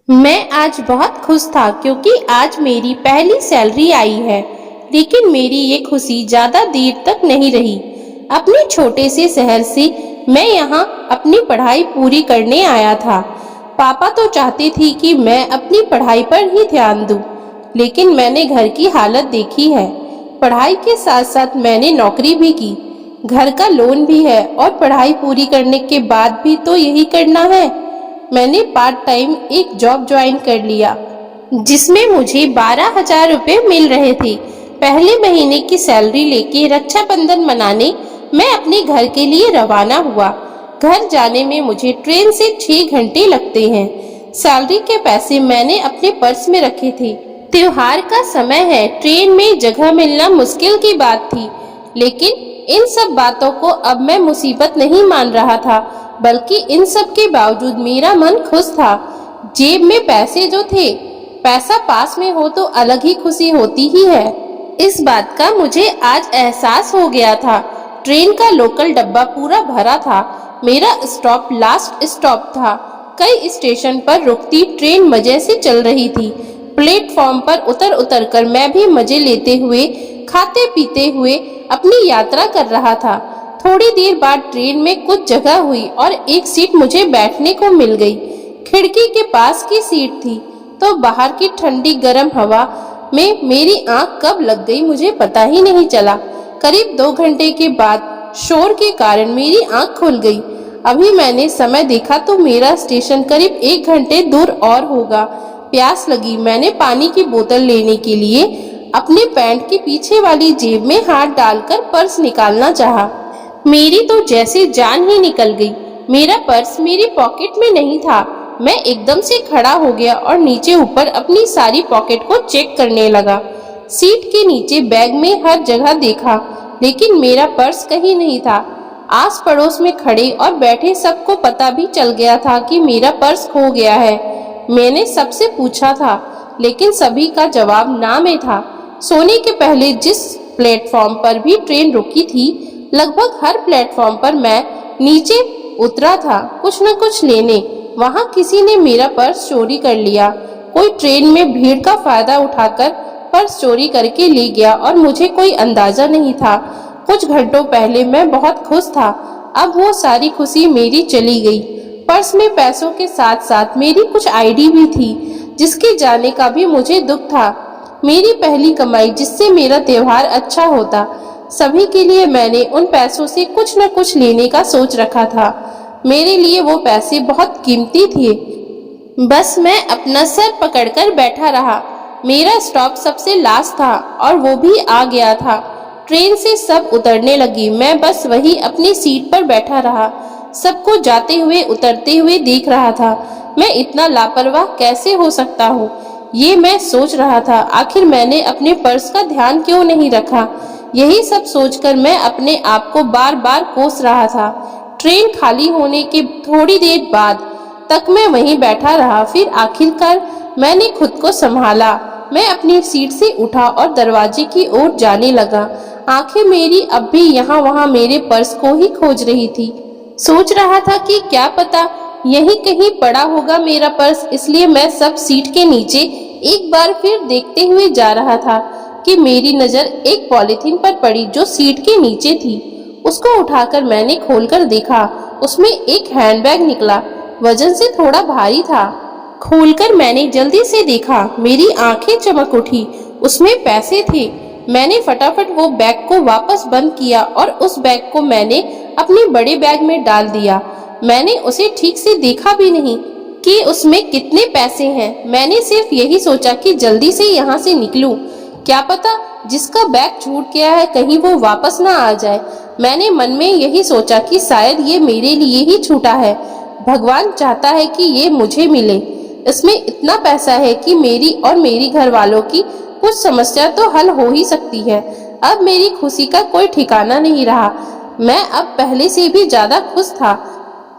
मैं आज बहुत खुश था क्योंकि आज मेरी पहली सैलरी आई है। लेकिन मेरी ये खुशी ज्यादा देर तक नहीं रही। अपने छोटे से शहर से मैं यहाँ अपनी पढ़ाई पूरी करने आया था। पापा तो चाहते थे कि मैं अपनी पढ़ाई पर ही ध्यान दूं, लेकिन मैंने घर की हालत देखी है। पढ़ाई के साथ साथ मैंने नौकरी भी की। घर का लोन भी है और पढ़ाई पूरी करने के बाद भी तो यही करना है। मैंने पार्ट टाइम एक जॉब ज्वाइन कर लिया जिसमें मुझे 12,000 रुपये मिल रहे थे। पहले महीने की सैलरी लेके रक्षाबंधन मनाने मैं अपने घर के लिए रवाना हुआ। घर जाने में मुझे ट्रेन से 6 घंटे लगते हैं। सैलरी के पैसे मैंने अपने पर्स में रखे थे। त्योहार का समय है, ट्रेन में जगह मिलना मुश्किल की बात थी। लेकिन इन सब बातों को अब मैं मुसीबत नहीं मान रहा था, बल्कि इन सब के बावजूद मेरा मन खुश था। जेब में पैसे जो थे, पैसा पास में हो तो अलग ही खुशी होती ही है। इस बात का मुझे आज एहसास हो गया था। ट्रेन का लोकल डब्बा पूरा भरा था। मेरा स्टॉप लास्ट स्टॉप था। कई स्टेशन पर रुकती ट्रेन मजे से चल रही थी। प्लेटफॉर्म पर उतर उतर कर मैं भी मजे लेते हुए, खाते पीते हुए अपनी यात्रा कर रहा था। थोड़ी देर बाद ट्रेन में कुछ जगह हुई और एक सीट मुझे बैठने को मिल गई। खिड़की के पास की सीट थी तो बाहर की ठंडी गर्म हवा में मेरी आंख कब लग गई मुझे पता ही नहीं चला। करीब 2 घंटे के बाद शोर के कारण मेरी आंख खुल गई। अभी मैंने समय देखा तो मेरा स्टेशन करीब 1 घंटे दूर और होगा। प्यास लगी। मैंने पानी की बोतल लेने के लिए अपने पैंट के पीछे वाली जेब में हाथ डालकर पर्स निकालना चाहा। मेरी तो जैसे जान ही निकल गई। मेरा पर्स मेरी पॉकेट में नहीं था। मैं एकदम से खड़ा हो गया और नीचे ऊपर अपनी सारी पॉकेट को चेक करने लगा। सीट के नीचे बैग में हर जगह देखा, लेकिन मेरा पर्स कहीं नहीं था। आस पड़ोस में खड़े और बैठे सबको पता भी चल गया था कि मेरा पर्स खो गया है। मैंने सबसे पूछा था, लेकिन सभी का जवाब ना में था। सोने के पहले जिस प्लेटफॉर्म पर भी ट्रेन रुकी थी, लगभग हर प्लेटफॉर्म पर मैं नीचे उतरा था कुछ न कुछ लेने। वहां किसी ने मेरा पर्स चोरी कर लिया। कोई ट्रेन में भीड़ का फायदा उठाकर पर्स चोरी करके ले गया और मुझे कोई अंदाजा नहीं था। कुछ घंटों पहले मैं बहुत खुश था, अब वो सारी खुशी मेरी चली गई। पर्स में पैसों के साथ साथ मेरी कुछ आईडी भी थी, जिसके जाने का भी मुझे दुख था। मेरी पहली कमाई जिससे मेरा त्योहार अच्छा होता। सभी के लिए मैंने उन पैसों से कुछ न कुछ लेने का सोच रखा था। मेरे लिए वो पैसे बहुत कीमती थे। बस मैं अपना सर पकड़कर बैठा रहा। मेरा स्टॉप सबसे लास्ट था और वो भी आ गया था। ट्रेन से सब उतरने लगी, मैं बस वही अपनी सीट पर बैठा रहा। सबको जाते हुए उतरते हुए देख रहा था। मैं इतना लापरवाह कैसे हो सकता हूँ, ये मैं सोच रहा था। आखिर मैंने अपने पर्स का ध्यान क्यों नहीं रखा। यही सब सोचकर मैं अपने आप को बार बार कोस रहा था। ट्रेन खाली होने के थोड़ी देर बाद तक मैं वहीं बैठा रहा। फिर आखिरकार मैंने खुद को संभाला। मैं अपनी सीट से उठा और दरवाजे की ओर जाने लगा। आंखें मेरी अब भी यहाँ वहाँ मेरे पर्स को ही खोज रही थी। सोच रहा था कि क्या पता यहीं कहीं पड़ा होगा मेरा पर्स, इसलिए मैं सब सीट के नीचे एक बार फिर देखते हुए जा रहा था कि मेरी नजर एक पॉलिथीन पर पड़ी जो सीट के नीचे थी। उसको उठाकर मैंने खोलकर देखा। उसमें एक हैंडबैग निकला, वजन से थोड़ा भारी था। खोलकर मैंने जल्दी से देखा, मेरी आंखें चमक उठी। उसमें पैसे थे। मैंने फटाफट वो बैग को वापस बंद किया और उस बैग को मैंने अपने बड़े बैग में डाल दिया। मैंने उसे ठीक से देखा भी नहीं कि उसमें कितने पैसे हैं। मैंने सिर्फ यही सोचा कि जल्दी से यहाँ से निकलूं। क्या पता जिसका बैग छूट गया है कहीं वो वापस ना आ जाए। मैंने मन में यही सोचा कि शायद ये मेरे लिए ही छूटा है। भगवान चाहता है कि ये मुझे मिले। इसमें इतना पैसा है कि मेरी और मेरी घर वालों की कुछ समस्या तो हल हो ही सकती है। अब मेरी खुशी का कोई ठिकाना नहीं रहा। मैं अब पहले से भी ज्यादा खुश था।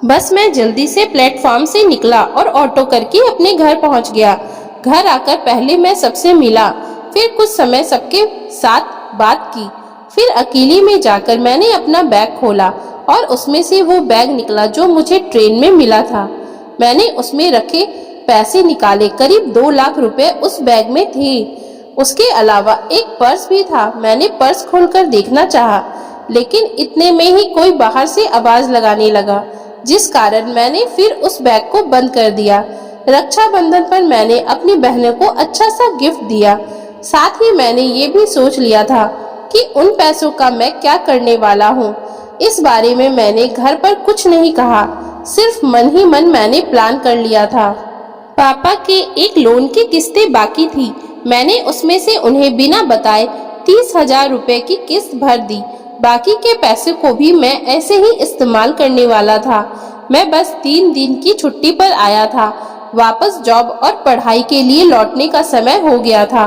बस मैं जल्दी से प्लेटफॉर्म से निकला और ऑटो करके अपने घर पहुंच गया। घर आकर पहले मैं सबसे मिला, फिर कुछ समय सबके साथ बात की। फिर अकेले में जाकर मैंने अपना बैग खोला और उसमें से वो बैग निकला जो मुझे ट्रेन में मिला था। मैंने उसमें रखे पैसे निकाले। करीब 2 लाख रुपए उस बैग में थे। उसके अलावा एक पर्स भी था। मैंने पर्स खोलकर देखना चाहा, लेकिन इतने में ही कोई बाहर से आवाज लगाने लगा, जिस कारण मैंने फिर उस बैग को बंद कर दिया। रक्षाबंधन पर मैंने अपनी बहनों को अच्छा सा गिफ्ट दिया। साथ ही मैंने ये भी सोच लिया था कि उन पैसों का मैं क्या करने वाला हूँ। इस बारे में मैंने घर पर कुछ नहीं कहा, सिर्फ मन ही मन मैंने प्लान कर लिया था। पापा के एक लोन की किस्तें बाकी थी। मैंने उसमें से उन्हें बिना बताए 30,000 रुपए की किस्त भर दी। बाकी के पैसे को भी मैं ऐसे ही इस्तेमाल करने वाला था। मैं बस 3 दिन की छुट्टी पर आया था। वापस जॉब और पढ़ाई के लिए लौटने का समय हो गया था।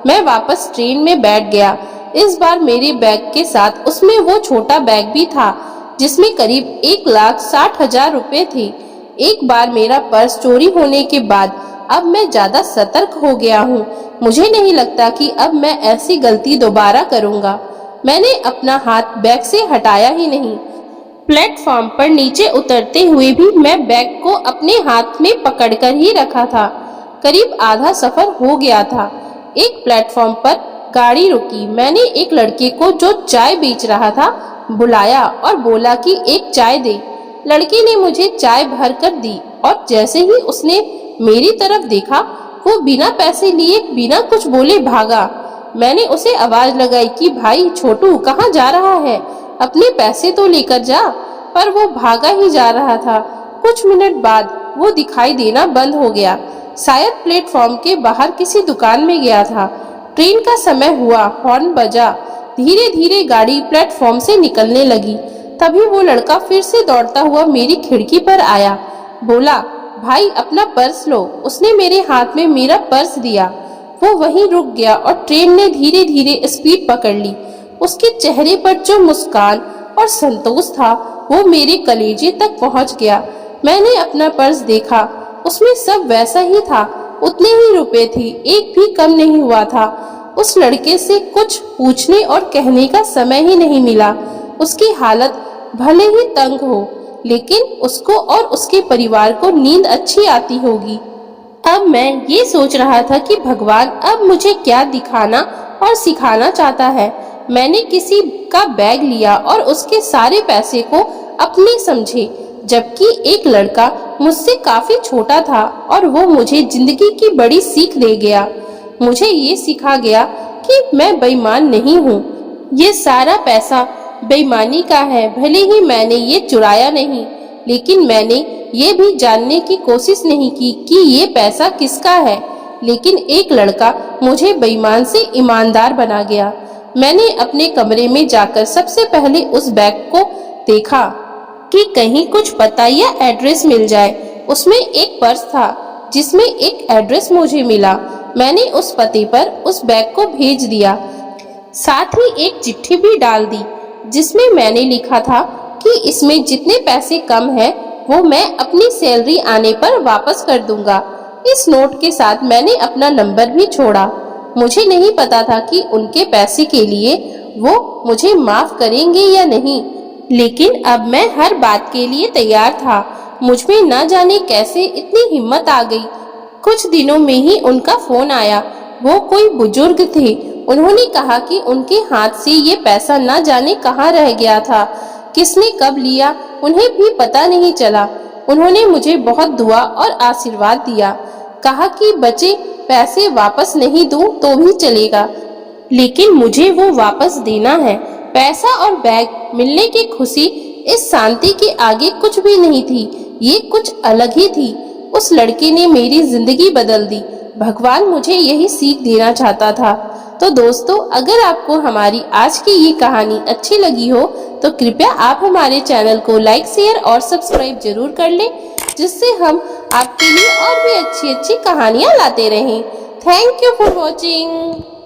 मैं वापस ट्रेन में बैठ गया। इस बार मेरे बैग के साथ उसमें वो छोटा बैग भी था, जिसमें करीब 1,60,000 रुपए थे। एक बार मेरा पर्स चोरी होने के बाद अब मैं ज्यादा सतर्क हो गया हूँ। मुझे नहीं लगता कि अब मैं ऐसी गलती दोबारा करूँगा। मैंने अपना हाथ बैग से हटाया ही नहीं। प्लेटफॉर्म पर नीचे उतरते हुए भी मैं बैग को अपने हाथ में पकड़कर ही रखा था। करीब आधा सफर हो गया था। एक प्लेटफॉर्म पर गाड़ी रुकी। मैंने एक लड़के को जो चाय बेच रहा था बुलाया और बोला कि एक चाय दे। लड़के ने मुझे चाय भर कर दी और जैसे ही उसने मेरी तरफ देखा, वो बिना पैसे लिए बिना कुछ बोले भागा। मैंने उसे आवाज लगाई कि भाई छोटू, कहाँ जा रहा है? अपने पैसे तो लेकर जा। पर वो भागा ही जा रहा था। कुछ मिनट बाद वो दिखाई देना बंद हो गया। शायद प्लेटफॉर्म के बाहर किसी दुकान में गया था। ट्रेन का समय हुआ, हॉर्न बजा। धीरे धीरे गाड़ी प्लेटफॉर्म से निकलने लगी। तभी वो लड़का फिर से दौड़ता हुआ मेरी खिड़की पर आया। बोला, भाई अपना पर्स लो। उसने मेरे हाथ में मेरा पर्स दिया। वो वहीं रुक गया और ट्रेन ने धीरे धीरे स्पीड पकड़ ली। उसके चेहरे पर जो मुस्कान और संतोष था, वो मेरे कलेजे तक पहुंच गया। मैंने अपना पर्स देखा। उसमें सब वैसा ही था। उतने ही रुपए थे, एक भी कम नहीं हुआ था। उस लड़के से कुछ पूछने और कहने का समय ही नहीं मिला। उसकी हालत भले ही तंग हो, लेकिन उसको और उसके परिवार को नींद अच्छी आती होगी। अब मैं ये सोच रहा था कि भगवान अब मुझे क्या दिखाना और सिखाना चाहता है। मैंने किसी का बैग लिया और उसके सारे पैसे को अपने समझे, जबकि एक लड़का मुझसे काफी छोटा था और वो मुझे जिंदगी की बड़ी सीख दे गया। मुझे ये सिखा गया कि मैं बेईमान नहीं हूँ। ये सारा पैसा बेईमानी का है। भले ही मैंने ये चुराया नहीं, लेकिन मैंने ये भी जानने की कोशिश नहीं की कि ये पैसा किसका है। लेकिन एक लड़का मुझे बेईमान से ईमानदार बना गया। मैंने अपने कमरे में जाकर सबसे पहले उस बैग को देखा कि कहीं कुछ पता या एड्रेस मिल जाए। उसमें एक पर्स था जिसमें एक एड्रेस मुझे मिला। मैंने उस पते पर उस बैग को भेज दिया। साथ ही एक चिट्ठी भी डाल दी, जिसमें मैंने लिखा था कि इसमें जितने पैसे कम है वो मैं अपनी सैलरी आने पर वापस कर दूंगा। इस नोट के साथ मैंने अपना नंबर भी छोड़ा। मुझे नहीं पता था कि उनके पैसे के लिए वो मुझे माफ करेंगे या नहीं, लेकिन अब मैं हर बात के लिए तैयार था। मुझमें न जाने कैसे इतनी हिम्मत आ गई। कुछ दिनों में ही उनका फोन आया। वो कोई बुजुर्ग थे। उन्होंने कहा कि उनके हाथ से ये पैसा न जाने कहाँ रह गया था। किसने कब लिया उन्हें भी पता नहीं चला। उन्होंने मुझे बहुत दुआ और आशीर्वाद दिया। कहा कि बचे पैसे वापस नहीं दूं तो भी चलेगा, लेकिन मुझे वो वापस देना है। पैसा और बैग मिलने की खुशी इस शांति के आगे कुछ भी नहीं थी। ये कुछ अलग ही थी। उस लड़के ने मेरी जिंदगी बदल दी। भगवान मुझे यही सीख देना चाहता था। तो दोस्तों, अगर आपको हमारी आज की ये कहानी अच्छी लगी हो तो कृपया आप हमारे चैनल को लाइक, शेयर और सब्सक्राइब जरूर कर लें, जिससे हम आपके लिए और भी अच्छी अच्छी कहानियाँ लाते रहें। Thank you for watching.